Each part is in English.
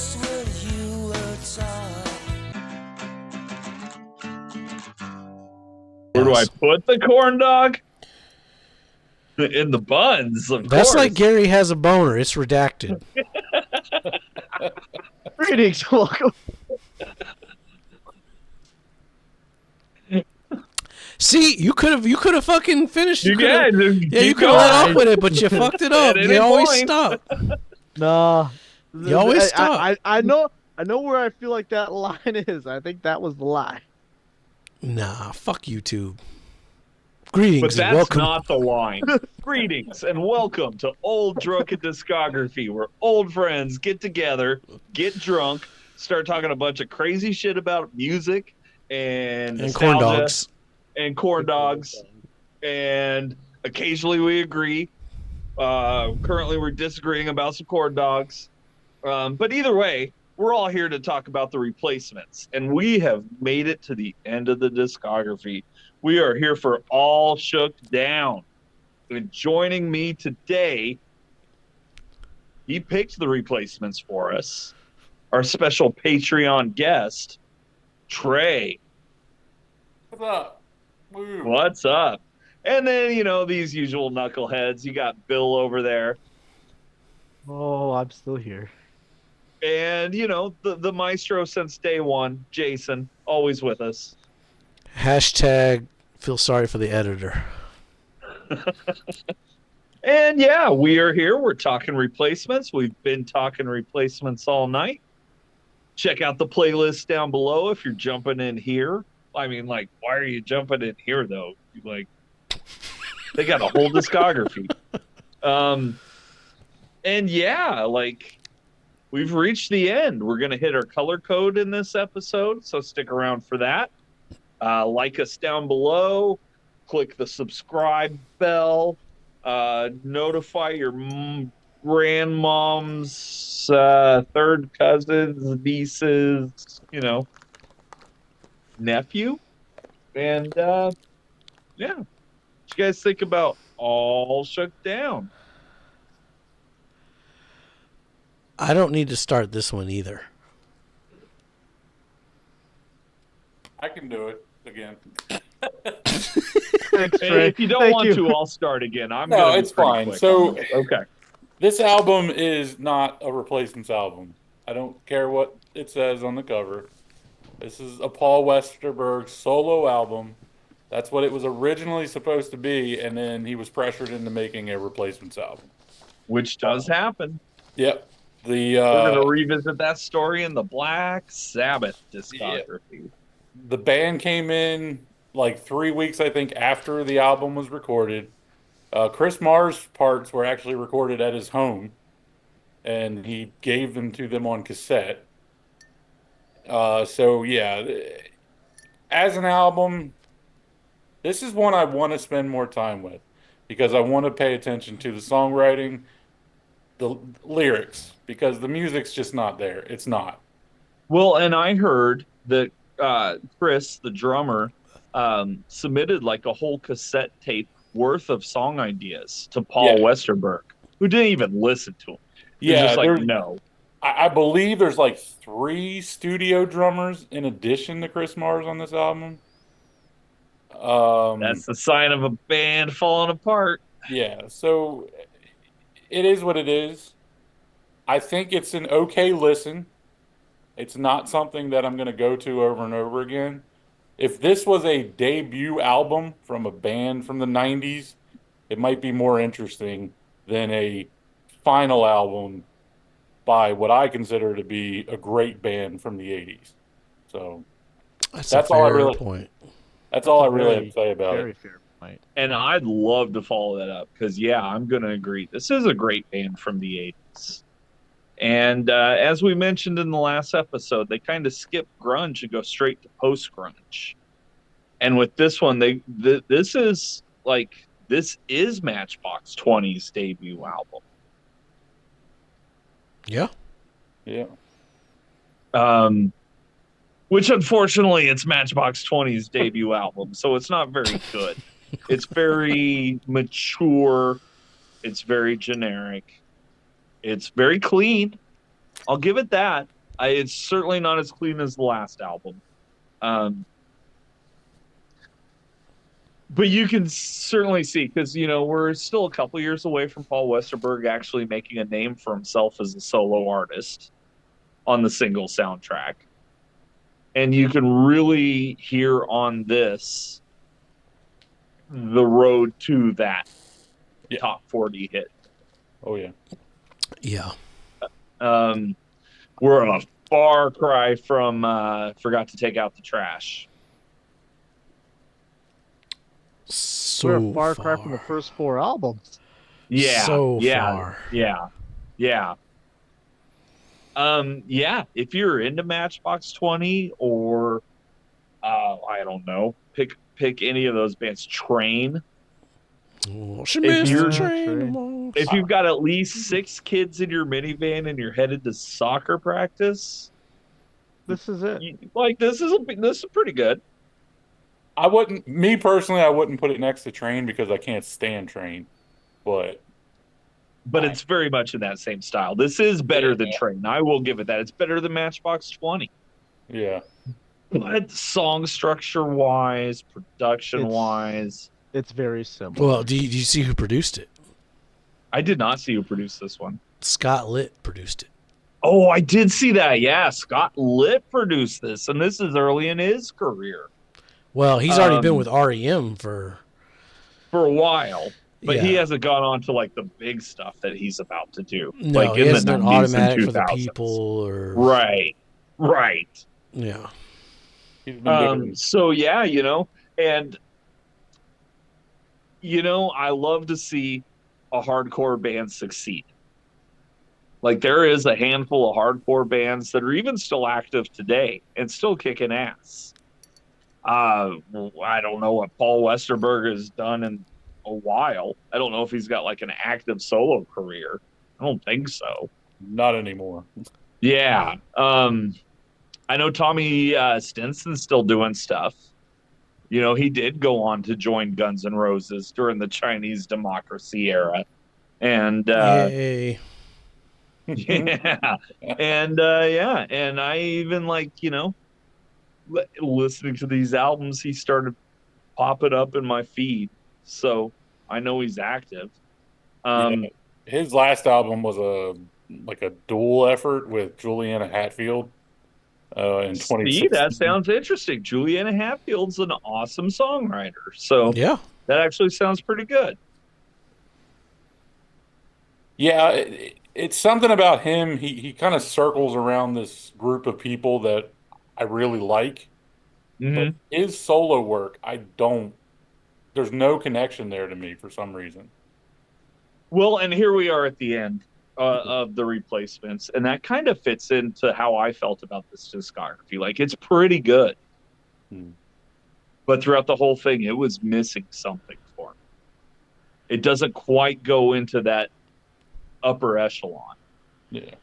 just what you were taught. Where do I put the corn dog? In the buns, of That's course. like Gary has a boner. It's redacted. Greetings, welcome. See, you could have fucking finished. You could have, you could have let off with it, but you fucked it up. You always stop. Nah. You always stop. I know where I feel like that line is. I think that was the lie. Nah, fuck YouTube. Greetings But and that's welcome. not the line. Greetings and welcome to Old Drunken Discography, where old friends get together, get drunk, start talking a bunch of crazy shit about music and corn nostalgia dogs. and corn dogs, and occasionally we agree. Currently, we're disagreeing about some corn dogs. But either way, we're all here to talk about the replacements, and we have made it to the end of the discography. We are here for All Shook Down. And joining me today, he picked the replacements for us. Our special Patreon guest, Trey. What's up? Woo. What's up? And then, these usual knuckleheads. You got Bill over there. Oh, I'm still here. And, the maestro since day one, Jason, always with us. Hashtag feel sorry for the editor. And yeah, we are here. We're talking replacements. We've been talking replacements all night. Check out the playlist down below if you're jumping in here. I mean, why are you jumping in here, though? They got a whole discography. And yeah, we've reached the end. We're going to hit our color code in this episode, so stick around for that. Like us down below. Click the subscribe bell. Notify your grandmoms, third cousins, nieces, nephew. And, yeah. What you guys think about All Shook Down? I don't need to start this one either. I can do it again. Thanks, Trey. If you don't want to, I'll start again. No, it's fine. Quick. So, okay. This album is not a replacements album. I don't care what it says on the cover. This is a Paul Westerberg solo album. That's what it was originally supposed to be, and then he was pressured into making a replacements album. Which does happen. Yep. We're going to revisit that story in the Black Sabbath discography. Yeah. The band came in 3 weeks, I think, after the album was recorded. Chris Marr's parts were actually recorded at his home, and he gave them to them on cassette. So, yeah, as an album, this is one I want to spend more time with because I want to pay attention to the songwriting, the lyrics, because the music's just not there. It's not. Well, and I heard that Chris, the drummer, submitted a whole cassette tape worth of song ideas to Paul Westerberg, who didn't even listen to him. Yeah, just no. I believe there's 3 studio drummers in addition to Chris Marr's on this album. That's the sign of a band falling apart. Yeah, so it is what it is. I think it's an okay listen. It's not something that I'm going to go to over and over again. If this was a debut album from a band from the 90s, it might be more interesting than a final album by what I consider to be a great band from the 80s. So that's all I really point. That's all I really have to say about Very it. fair point. And I'd love to follow that up because, I'm going to agree. This is a great band from the 80s. And as we mentioned in the last episode, they kind of skip grunge and go straight to post-grunge. And with this one, this is Matchbox 20's debut album. Yeah. Yeah. Which unfortunately it's Matchbox 20's debut album, so it's not very good. It's very mature. It's very generic. It's very clean. I'll give it that. It's certainly not as clean as the last album. But you can certainly see, because, we're still a couple years away from Paul Westerberg actually making a name for himself as a solo artist on the single soundtrack. And you can really hear on this the road to that top 40 hit. Oh, yeah. Yeah. We're a far cry from Forgot to Take Out the Trash. We're a far cry from the first 4 albums. Yeah. So far. Yeah. If you're into Matchbox 20 or I don't know, pick any of those bands. Train. Oh, she missed the train. If you've got at least 6 kids in your minivan and you're headed to soccer practice, this is it. This is pretty good. I wouldn't put it next to Train because I can't stand Train, but it's very much in that same style. This is better than Train. I will give it that. It's better than Matchbox 20. Yeah. But song structure wise, production wise, it's very similar. Well, do you see who produced it? I did not see who produced this one. Scott Litt produced it. Oh, I did see that. Yeah, Scott Litt produced this, and this is early in his career. Well, he's already been with REM for a while, but he hasn't gone on to the big stuff that he's about to do. No, he hasn't done Automatic for the People or right. Yeah. So yeah, and I love to see a hardcore band succeed. There is a handful of hardcore bands that are even still active today and still kicking ass. I don't know what Paul Westerberg has done in a while. I don't know if he's got an active solo career. I don't think so. Not anymore. Yeah. I know Tommy Stinson's still doing stuff. He did go on to join Guns N' Roses during the Chinese Democracy era. And yay. Yeah. And and I even listening to these albums, he started popping up in my feed, so I know he's active. His last album was a dual effort with Juliana Hatfield in 2016. That sounds interesting. Juliana Hatfield's an awesome songwriter, so yeah, that actually sounds pretty good. Yeah, it's something about him. He kind of circles around this group of people that I really like. But his solo work, there's no connection there to me for some reason. Well, and here we are at the end of the Replacements, and that kind of fits into how I felt about this discography. It's pretty good. But throughout the whole thing, it was missing something for me. It doesn't quite go into that upper echelon. Yeah.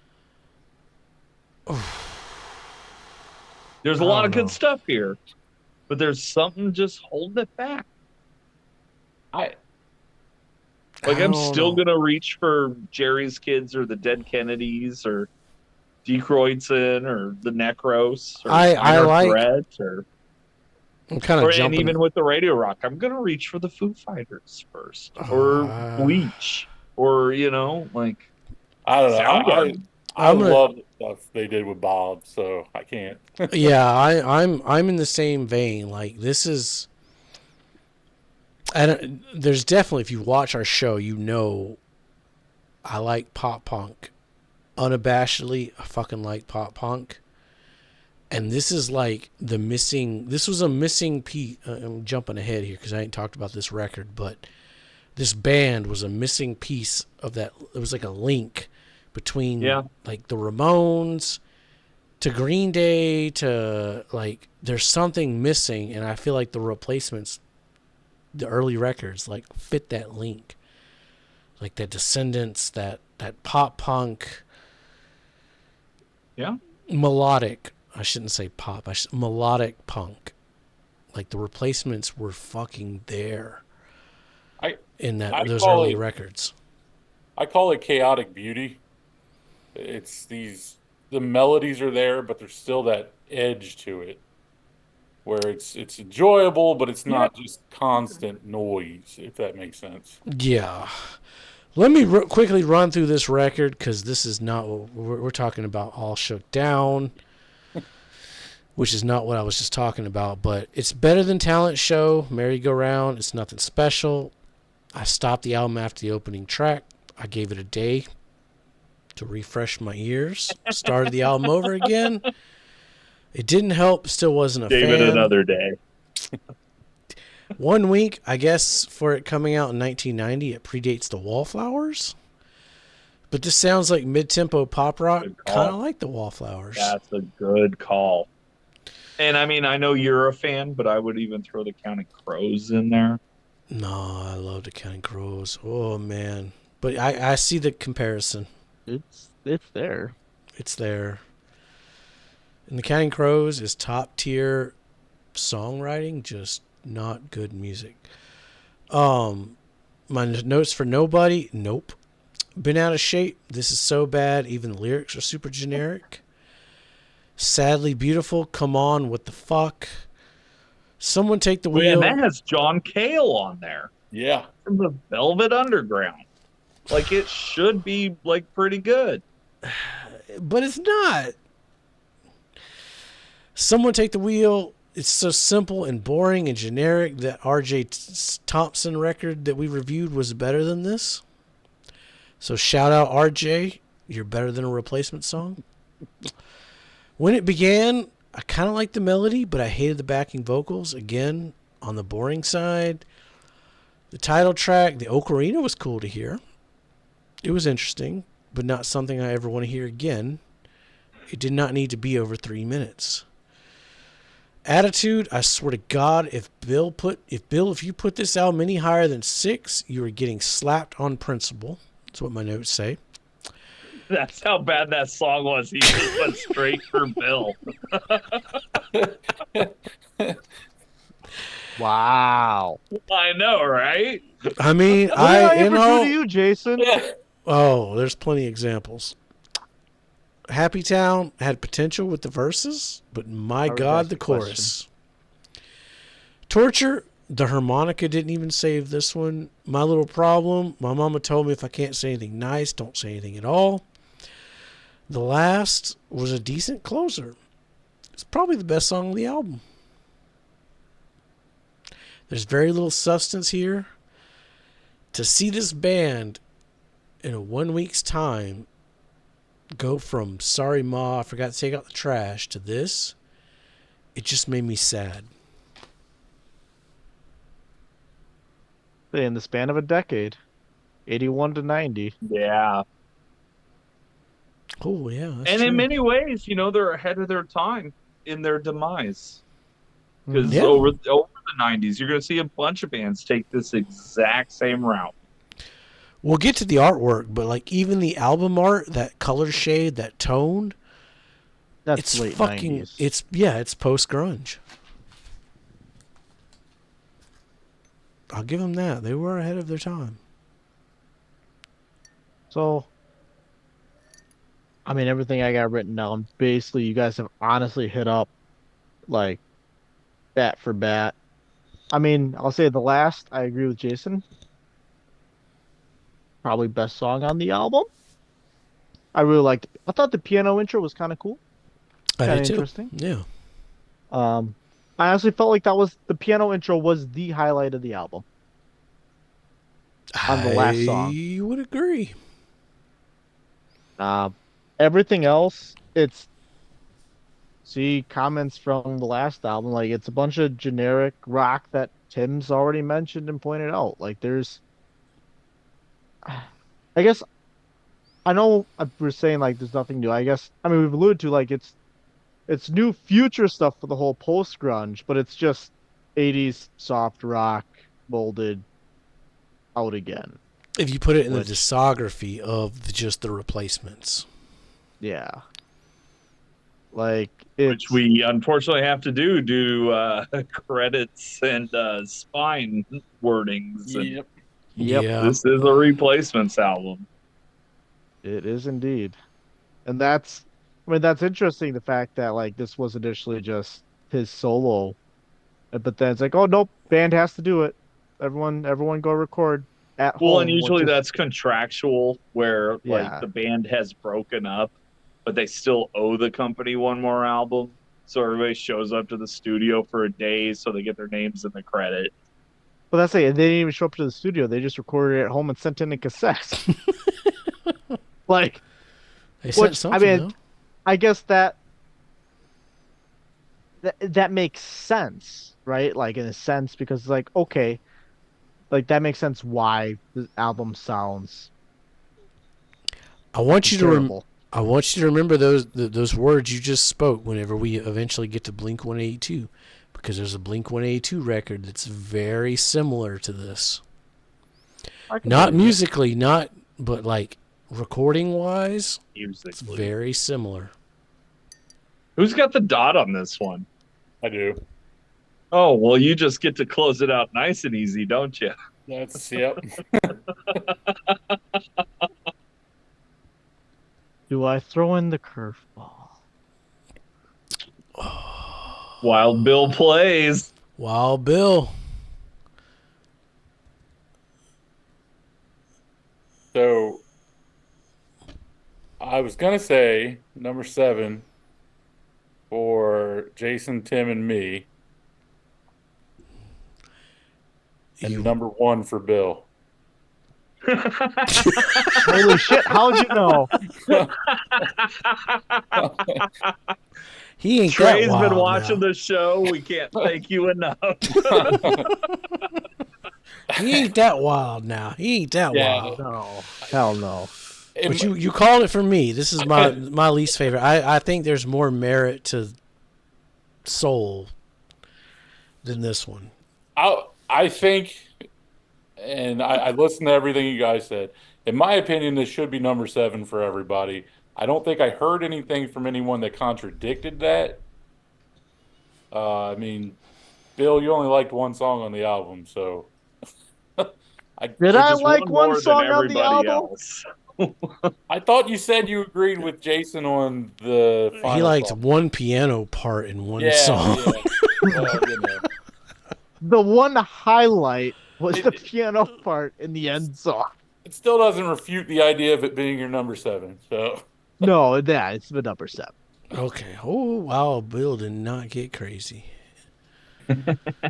There's a lot of good stuff here, but there's something just holding it back. I'm still going to reach for Jerry's Kids or the Dead Kennedys or De Kreutzen or the Necros or I like Threat or I'm kind of jumping. And even with the Radio Rock, I'm going to reach for the Foo Fighters first or Bleach or, I don't know. I Soundgarden. love the stuff they did with Bob, so I can't. Yeah, I'm in the same vein. This is, there's definitely, if you watch our show, I like pop punk. Unabashedly, I fucking like pop punk. And this is this was a missing piece. I'm jumping ahead here because I ain't talked about this record, but this band was a missing piece of that. It was like a link between the Ramones to Green Day to there's something missing, and I feel like the Replacements, the early records fit that link, that Descendants, that pop punk, melodic. I shouldn't say pop. Melodic punk. The Replacements were fucking there. In those early records. I call it chaotic beauty. It's these the melodies are there, but there's still that edge to it where it's enjoyable, but it's not just constant noise, if that makes sense. Yeah. Let me quickly run through this record because this is not what we're talking about. All Shook Down, which is not what I was just talking about, but it's better than Talent Show, Merry Go Round. It's nothing special. I stopped the album after the opening track. I gave it a day to refresh my ears. Started the album over again. It didn't help. Still wasn't a fan. Gave it another day. 1 week, I guess, for it coming out in 1990. It predates the Wallflowers. But this sounds like mid-tempo pop rock, kind of like the Wallflowers. That's a good call. And I mean, I know you're a fan, but I would even throw the Counting Crows in there. No, I love the Counting Crows. Oh, man. But I see the comparison. It's there. It's there. And the Counting Crows is top-tier songwriting, just not good music. My notes for Nobody, nope. Been Out of Shape, this is so bad, even the lyrics are super generic. Sadly Beautiful, come on, what the fuck? Someone Take the Wheel. Man, that has John Cale on there. Yeah. From the Velvet Underground. Like, it should be, like, pretty good. But it's not. Someone Take the Wheel. It's so simple and boring and generic that R.J. Thompson record that we reviewed was better than this. So shout out R.J. You're better than a replacement song. When It Began, I kind of liked the melody, but I hated the backing vocals. Again, on the boring side. The title track, the Ocarina, was cool to hear. It was interesting, but not something I ever want to hear again. It did not need to be over 3 minutes. Attitude, I swear to God, if you put this album any higher than 6, you are getting slapped on principle. That's what my notes say. That's how bad that song was. He just went straight for Bill. Wow. I know, right? I mean, What did I you ever know. do to you, Jason? Oh, there's plenty of examples. Happy Town had potential with the verses, but my God, the chorus. Torture, the harmonica didn't even save this one. My Little Problem, my mama told me if I can't say anything nice, don't say anything at all. The Last was a decent closer. It's probably the best song on the album. There's very little substance here. To see this band in a 1 week's time go from Sorry Ma, I forgot to take out the trash, to this, it just made me sad. In the span of a decade. 81 to 90. Yeah. Oh, yeah. That's And true. in many ways, you know, they're ahead of their time in their demise. Because Yeah. over the 90s, you're going to see a bunch of bands take this exact same route. We'll get to the artwork, but like even the album art, that color shade, that tone, That's it's late fucking 90s. it's post grunge. I'll give them that. They were ahead of their time. So, I mean, everything I got written down, basically, you guys have honestly hit up, like, bat for bat. I mean, I'll say The Last, I agree with Jason. Probably best song on the album. I really liked it. I thought the piano intro was kind of cool. I Kinda did too. interesting. Yeah. I honestly felt like the piano intro was the highlight of the album. On the last song. I would agree. Everything else, see comments from the last album, like it's a bunch of generic rock that Tim's already mentioned and pointed out. Like I guess, I know we're saying like there's nothing new. I guess, I mean, we've alluded to like it's new future stuff for the whole post grunge, but it's just 80s soft rock molded out again. If you put it in Which- the discography of just the replacements. Yeah. Like it's Which we unfortunately have to do due to credits and spine wordings. And Yep. Yep. Yeah. this is a replacements album. It is indeed. And that's I mean, that's interesting. The fact that like this was initially just his solo, but then it's like, oh nope, band has to do it. Everyone, go record at Well, and home. Which usually is that's contractual where like yeah. the band has broken up, but they still owe the company one more album. So everybody shows up to the studio for a day so they get their names in the credit. But that's it. They didn't even show up to the studio. They just recorded it at home and sent in a cassette. Like, They sent which I something mean, though. I guess that makes sense, right? Like in a sense, because like okay, like that makes sense why the album sounds I want you to terrible. I want you to remember those words you just spoke whenever we eventually get to Blink 182, because there's a Blink 182 record that's very similar to this. Not musically, not but like recording wise, it's Musically. very similar. Who's got the dot on this one? I do. Oh, well, you just get to close it out nice and easy, don't you? That's yep. Do I throw in the curveball? Wild Bill plays. Wild Bill. So I was gonna say number 7 for Jason, Tim, and me, and You- number 1 for Bill. Holy shit! How'd you know? He ain't Trey's that wild been watching now. the show. We can't thank you enough. He ain't that wild now. He ain't that Yeah. wild. No, hell no. But you called it for me. This is my least favorite. I think there's more merit to Soul than this one. I think, and I listened to everything you guys said. In my opinion, this should be number 7 for everybody. I don't think I heard anything from anyone that contradicted that. I mean, Bill, you only liked one song on the album, so Did I Just like one one more than song on the everybody album? else. I thought you said you agreed with Jason on the final He liked song. one piano part in one Yeah, song. yeah. Well, you know. The one highlight was the piano part in the end song. It still doesn't refute the idea of it being your number 7. So No, it's the number 7. Okay. Oh wow, Bill did not get crazy.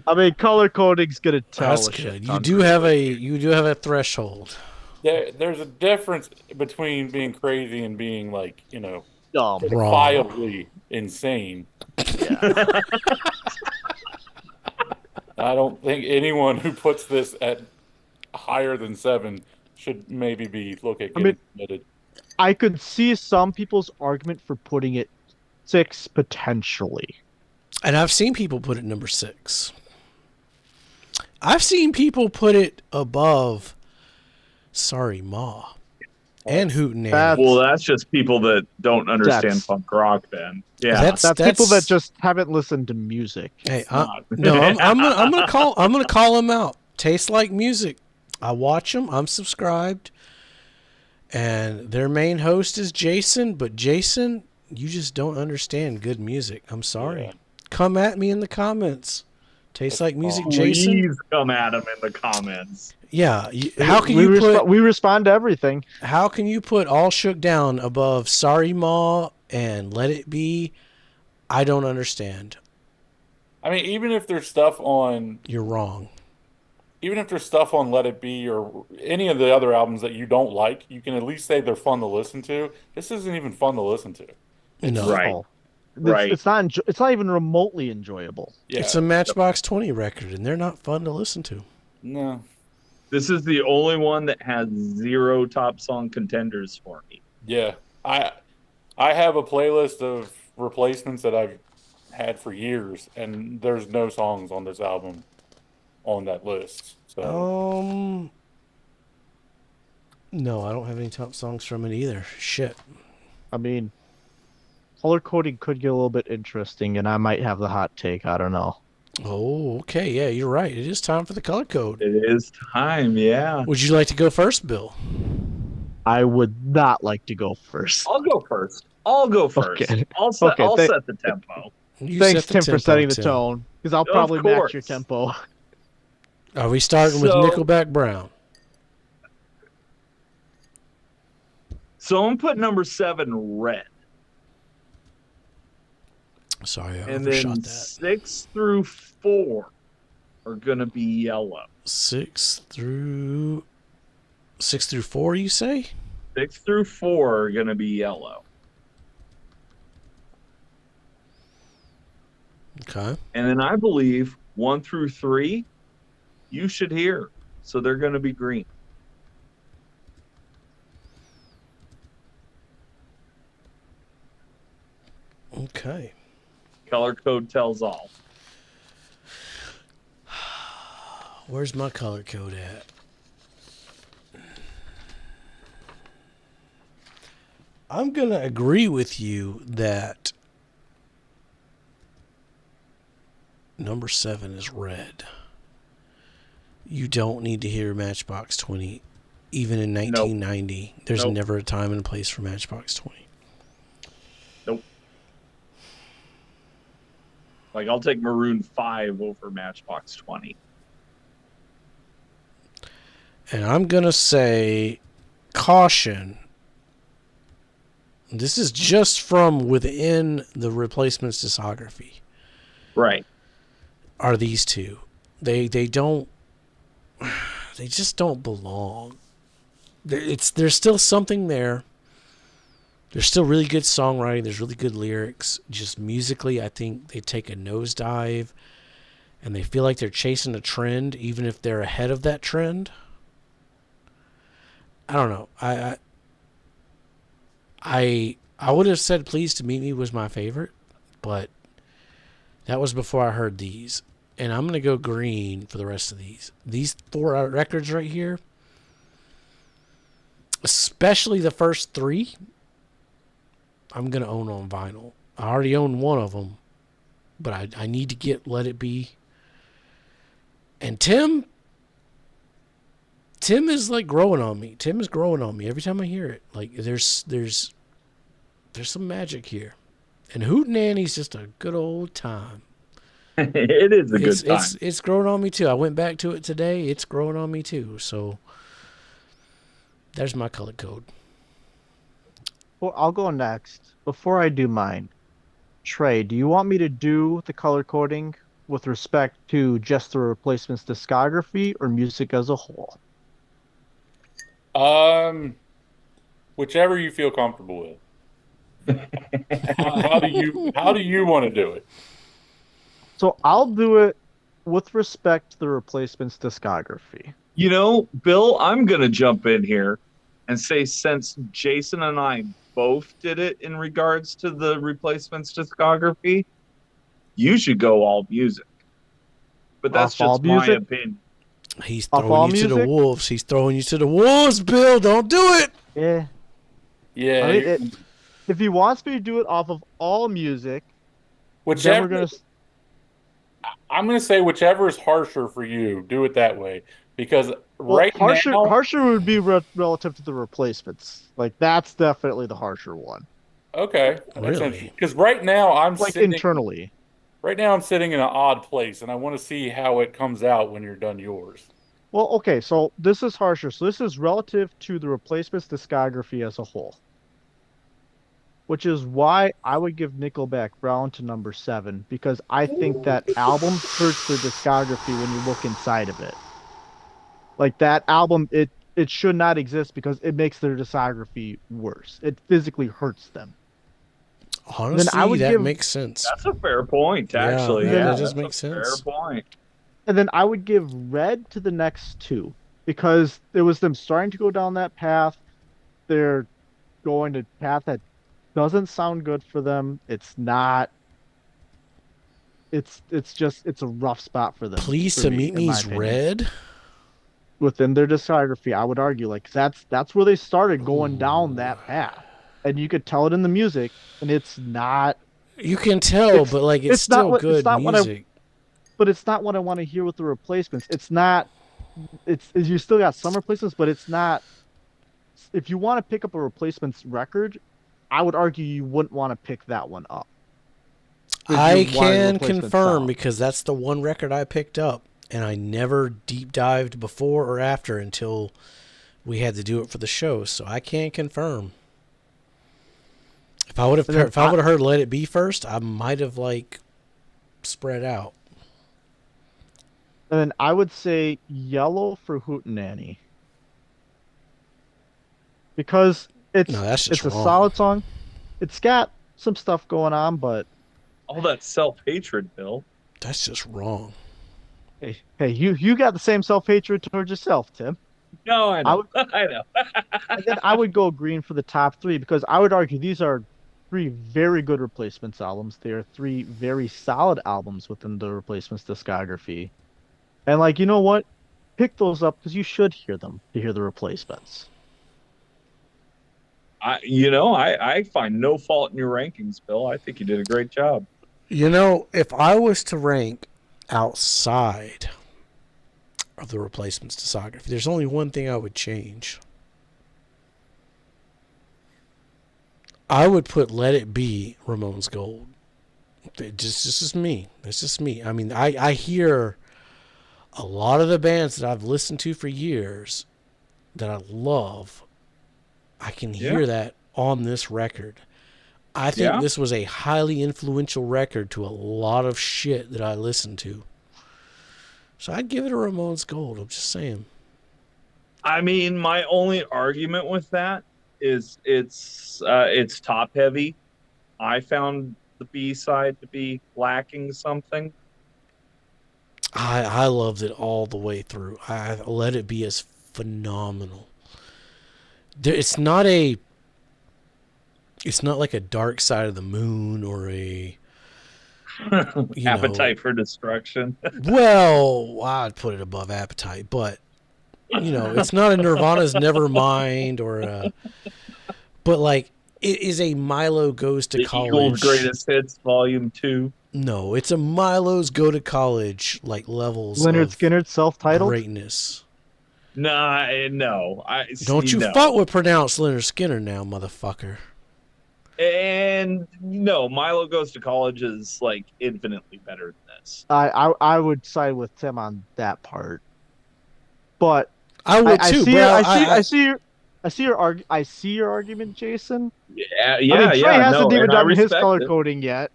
I mean, color coding's gonna tell. That's a shit good. ton. You do have a threshold. there's a difference between being crazy and being like, Dumb. certifiably insane. Yeah. I don't think anyone who puts this at higher than 7 should maybe be getting committed. I could see some people's argument for putting it 6 potentially. And I've seen people put it number 6. I've seen people put it above Sorry Ma and Hootenanny. Well, that's just people that don't understand That's- punk rock. Then, yeah, That's People that just haven't listened to music. Hey, not. no, I'm gonna call them out. Taste like music. I watch them. I'm subscribed, and their main host is Jason. But Jason, you just don't understand good music. I'm sorry. Yeah. Come at me in the comments. Taste like music, Jason. Please come at them in the comments. Yeah. How can you put? We respond to everything. How can you put All Shook Down above Sorry Ma and Let It Be? I don't understand. I mean, even if there's stuff on You're wrong. Let It Be or any of the other albums that you don't like, you can at least say they're fun to listen to. This isn't even fun to listen to. No. Right. Oh. Right. It's not. It's not even remotely enjoyable. Yeah. It's a Matchbox 20 record, and they're not fun to listen to. No. This is the only one that has 0 top song contenders for me. Yeah. I have a playlist of replacements that I've had for years, and there's no songs on this album on that list. So No, I don't have any top songs from it either. Shit. I mean, color coding could get a little bit interesting, and I might have the hot take. I don't know. Oh, okay. Yeah, you're right. It is time for the color code. It is time, yeah. Would you like to go first, Bill? I would not like to go first. I'll go first. I'll go first. Okay. I'll set. Okay, I'll set the tempo. You Thanks, set the Tim, for tempo, setting the Tim. tone, because I'll Of probably match your course. tempo. Are we starting with So- Nickelback Brown? So I'm putting number 7, Red, Sorry, I and overshot then that. 6 through 4 are gonna be yellow. 6 through 4, you say? 6 through 4 are gonna be yellow, Okay. and then I believe 1 through 3 you should hear. So they're gonna be green. Okay. Color code tells all. Where's my color code at? I'm going to agree with you that number 7 is red. You don't need to hear Matchbox 20. Even in 1990, there's Nope. never a time and a place for Matchbox 20. Nope. Like, I'll take Maroon 5 over Matchbox 20. And I'm going to say caution. This is just from within the Replacements discography. Right. Are these two. They don't, they just don't belong. There's still something there. There's still really good songwriting. There's really good lyrics. Just musically, I think they take a nosedive, and they feel like they're chasing a trend, even if they're ahead of that trend. I don't know. I would have said Please to Meet Me was my favorite, but that was before I heard these. And I'm going to go green for the rest of these. These 4 records right here, especially the first 3, I'm going to own on vinyl. I already own one of them, but I need to get Let It Be. And Tim is like growing on me. Tim is growing on me every time I hear it. Like there's some magic here. And Hootenanny's just a good old time. It is a good time. It's growing on me too. I went back to it today. It's growing on me too. So there's my color code. Well, I'll go next. Before I do mine, Trey, do you want me to do the color coding with respect to just the Replacements discography or music as a whole? Whichever you feel comfortable with. How do you want to do it? So I'll do it with respect to the Replacements discography. You know, Bill, I'm going to jump in here and say, since Jason and I both did it in regards to the Replacements discography, you should go all music. But that's Off all just my music? opinion. He's Off throwing all you to the music? wolves. He's throwing you to the wolves, Bill. Don't do it. Yeah. Yeah, I mean, if he wants me to do it off of all music, then whichever. we're gonna. I'm gonna say whichever is harsher for you. Do it that way, because Well, right now, harsher would be relative to the Replacements. Like that's definitely the harsher one. okay, that's Really? interesting. Because right now I'm Like sitting. internally. Right now I'm sitting in an odd place, and I want to see how it comes out when you're done yours. Well, okay, so this is harsher. So this is relative to the Replacements discography as a whole. Which is why I would give Nickelback Brown to number 7, because I think that album hurts their discography when you look inside of it. Like that album, it should not exist because it makes their discography worse. It physically hurts them. Honestly, I would that give- makes sense. That's a fair point, actually. yeah, Yeah, that does that's make a sense. Fair point. And then I would give Red to the next 2 because it was them starting to go down that path. They're going to path that doesn't sound good for them. It's not. It's a rough spot for them. Please for to me, Meet in my Me's opinion. red. Within their discography, I would argue like that's where they started going down that path, and you could tell it in the music, and it's not. You can tell, It's- but like it's it's not still what- it's good not what I- music. But it's not what I want to hear with the Replacements. It's not. It's you still got some Replacements, but it's not. If you want to pick up a Replacements record, I would argue you wouldn't want to pick that one up. If I you wanted a can replacement confirm sound. because that's the one record I picked up, and I never deep dived before or after until we had to do it for the show. So I can confirm. If I would have And then heard "Let It Be" first, I might have like spread out. And then I would say Yellow for Hootenanny. Because No, that's just it's a wrong. solid song. It's got some stuff going on, but All that self-hatred, Bill. That's just wrong. hey, you got the same self-hatred towards yourself, Tim. No, I I know. would, I know. and then I would go Green for the top three because I would argue these are three very good Replacements albums. They are three very solid albums within the Replacements discography. And like, you know what? Pick those up because you should hear them to hear the Replacements. I find no fault in your rankings, Bill. I think you did a great job. You know, if I was to rank outside of the Replacements discography, there's only one thing I would change. I would put "Let It Be" Ramones Gold. This is me. This is me. I mean, I hear a lot of the bands that I've listened to for years that I love. I can hear that on this record. I think this was a highly influential record to a lot of shit that I listened to. So I'd give it a Ramones Gold. I'm just saying. I mean, my only argument with that is it's top heavy. I found the B side to be lacking something. I loved it all the way through. I Let It Be as phenomenal. It's not like a Dark Side of the Moon or a Appetite for Destruction. Well, I'd put it above Appetite, but it's not a Nirvana's Nevermind or but like it is a Milo Goes to The College. Eagles Greatest Hits Volume 2. No, it's a Milo's Go to College like levels Leonard of Skinner self-titled. greatness. No. Don't you fuck with pronounced Leonard Skinner now, motherfucker. And no, Milo Goes to College is like infinitely better than this. I would side with Tim on that part, but I would too. I see your argument, Jason. Yeah, I mean, Trey hasn't even and I done his respect color it. coding yet.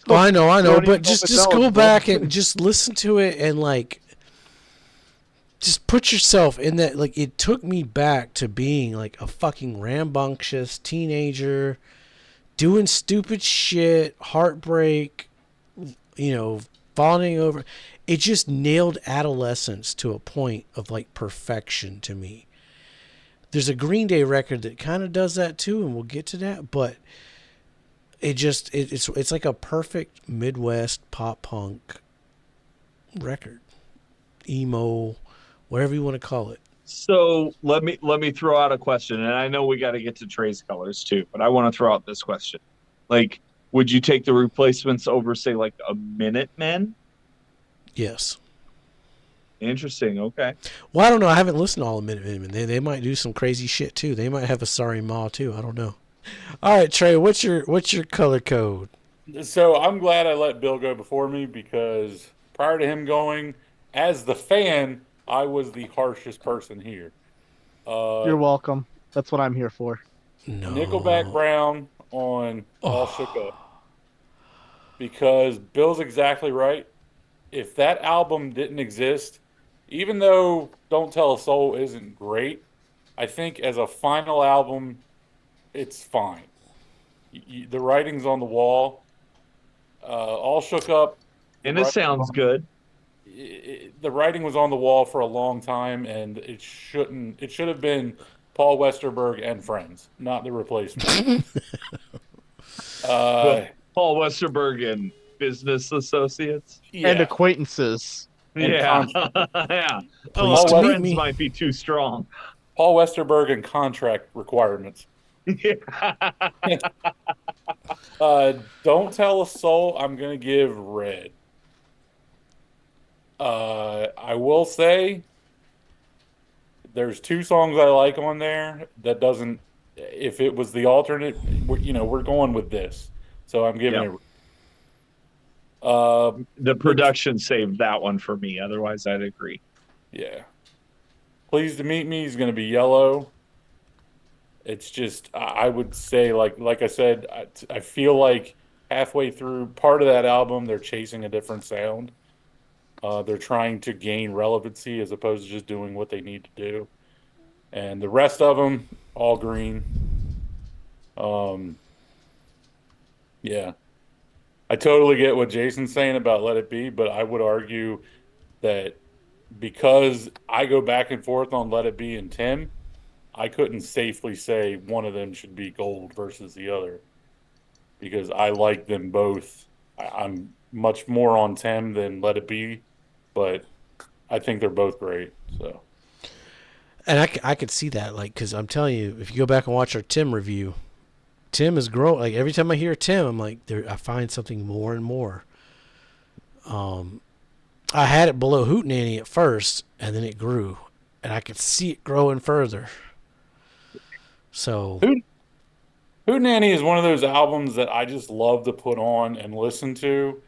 Oh, I know, don't even but know if just it's go eligible. back and just listen to it and like just put yourself in that. Like, it took me back to being like a fucking rambunctious teenager doing stupid shit, heartbreak, falling over. It just nailed adolescence to a point of like perfection to me. There's a Green Day record that kind of does that too, and we'll get to that, but it's like a perfect Midwest pop punk record, emo, whatever you want to call it. So let me throw out a question, and I know we got to get to Trey's colors too, but I want to throw out this question: like, would you take the Replacements over, say, like a Minutemen? Yes. Interesting. Okay. Well, I don't know. I haven't listened to all of Minutemen. They might do some crazy shit too. They might have a Sorry Ma too. I don't know. All right, Trey, what's your color code? So I'm glad I let Bill go before me because prior to him going, as the fan, I was the harshest person here. You're welcome. That's what I'm here for. No. Nickelback Brown on All Shook Up. Because Bill's exactly right. If that album didn't exist, even though Don't Tell a Soul isn't great, I think as a final album, it's fine. The writing's on the wall. All Shook Up. And it sounds good. The writing was on the wall for a long time, and it should have been Paul Westerberg and Friends, not the Replacement. Paul Westerberg and Business Associates. And acquaintances. Yeah. Yeah. Pleased to meet Friends me. might be too strong. Paul Westerberg and contract requirements. Don't Tell a Soul, I'm going to give red. I will say there's two songs I like on there that doesn't if it was the alternate, we're going with this. So I'm giving Yep. it. Uh, The production saved that one for me. Otherwise, I'd agree. yeah. Pleased to Meet Me is going to be yellow. It's just I would say like I said, I feel like halfway through part of that album they're chasing a different sound. They're trying to gain relevancy as opposed to just doing what they need to do. And the rest of them all green. Um, yeah, I totally get what Jason's saying about Let It Be, but I would argue that because I go back and forth on Let It Be and Tim, I couldn't safely say one of them should be gold versus the other because I like them both. I'm much more on Tim than Let It Be, but I think they're both great. So, And I could see that, like, because I'm telling you, if you go back and watch our Tim review, Tim is growing. Like, every time I hear Tim, I'm like, I find something more and more. I had it below Hootenanny at first, and then it grew, and I could see it growing further. So, Hoot Hootenanny is one of those albums that I just love to put on and listen to.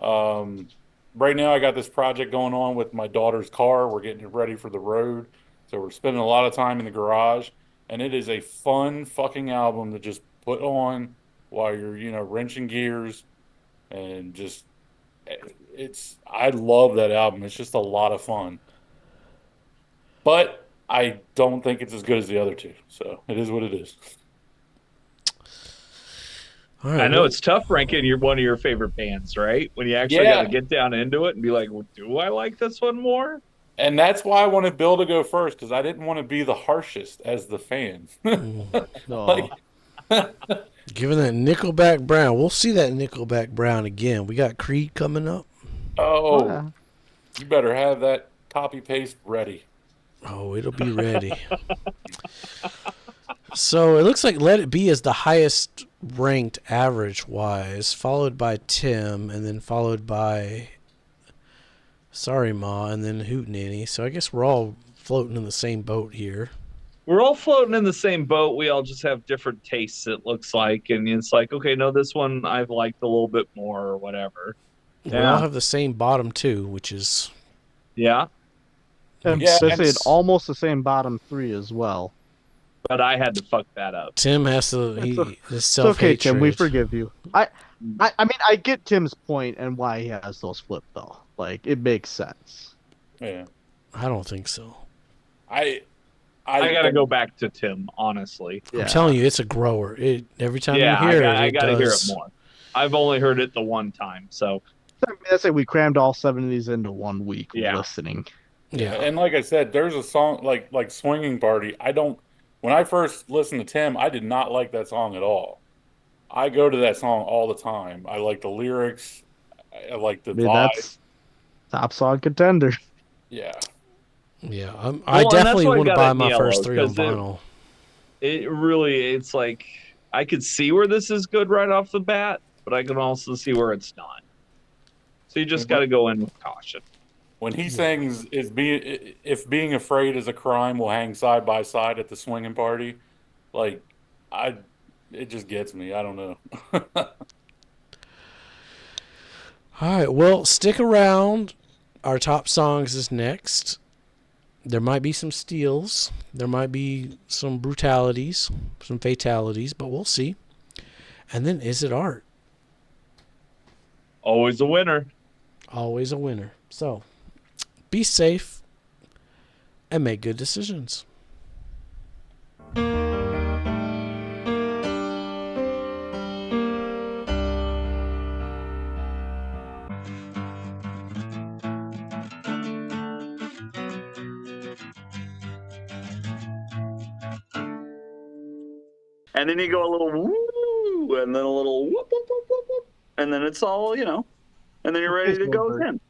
Um, right now, I got this project going on with my daughter's car. We're getting it ready for the road, so we're spending a lot of time in the garage, and it is a fun fucking album to just put on while you're, wrenching gears and just I love that album. It's just a lot of fun. But I don't think it's as good as the other two. So it is what it is. all right, I know well, it's tough ranking one of your favorite bands, right? When you actually got to Yeah. get down into it and be like, well, do I like this one more? And that's why I wanted Bill to go first, because I didn't want to be the harshest as the fan. No. Like, given that Nickelback Brown, we'll see that Nickelback Brown again. We got Creed coming up. Oh oh, yeah. you better have that copy paste ready. Oh, it'll be ready. So it looks like Let It Be is the highest ranked average wise, followed by Tim, and then followed by Sorry Ma, and then Hootenanny. So I guess we're all floating in the same boat here. We're all floating in the same boat. We all just have different tastes, it looks like. And it's like, okay, no, this one I've liked a little bit more or whatever. We all Yeah. have the same bottom two, which is Yeah. And Yeah, basically and almost the same bottom three as well. But I had to fuck that up. Tim has to It's, his it's okay, self-hatred. Tim. We forgive you. I mean, I get Tim's point and why he has those flip though. Like it makes sense. yeah, I don't think so. I I got to go back to Tim, honestly. Yeah. I'm telling you, it's a grower. Every time Yeah, you hear I it, got to hear it does. more. I've only heard it the one time. So, I mean, that's like we crammed all 7 of these into 1 week of Yeah. listening. Yeah. And like I said, there's a song like Swinging Party. I don't. When I first listened to Tim, I did not like that song at all. I go to that song all the time. I like the lyrics. I like the I mean, vibe. that's top song contender. Yeah. Yeah, I and that's definitely why I want to got buy it in my yellow, first 3 on 'cause vinyl. it really, it's like, I could see where this is good right off the bat, but I can also see where it's not. So you just got to go in with caution. When he sings if being afraid is a crime, we'll hang side by side at the swinging party. Like I it just gets me. I don't know. All right, well, stick around. Our top songs is next. There might be some steals. There might be some brutalities, some fatalities, but we'll see. And then, is it art? Always a winner. Always a winner. So, be safe and make good decisions. And then you go a little woo, and then a little whoop, whoop, whoop, whoop, whoop, and then it's all, and then you're ready to go again.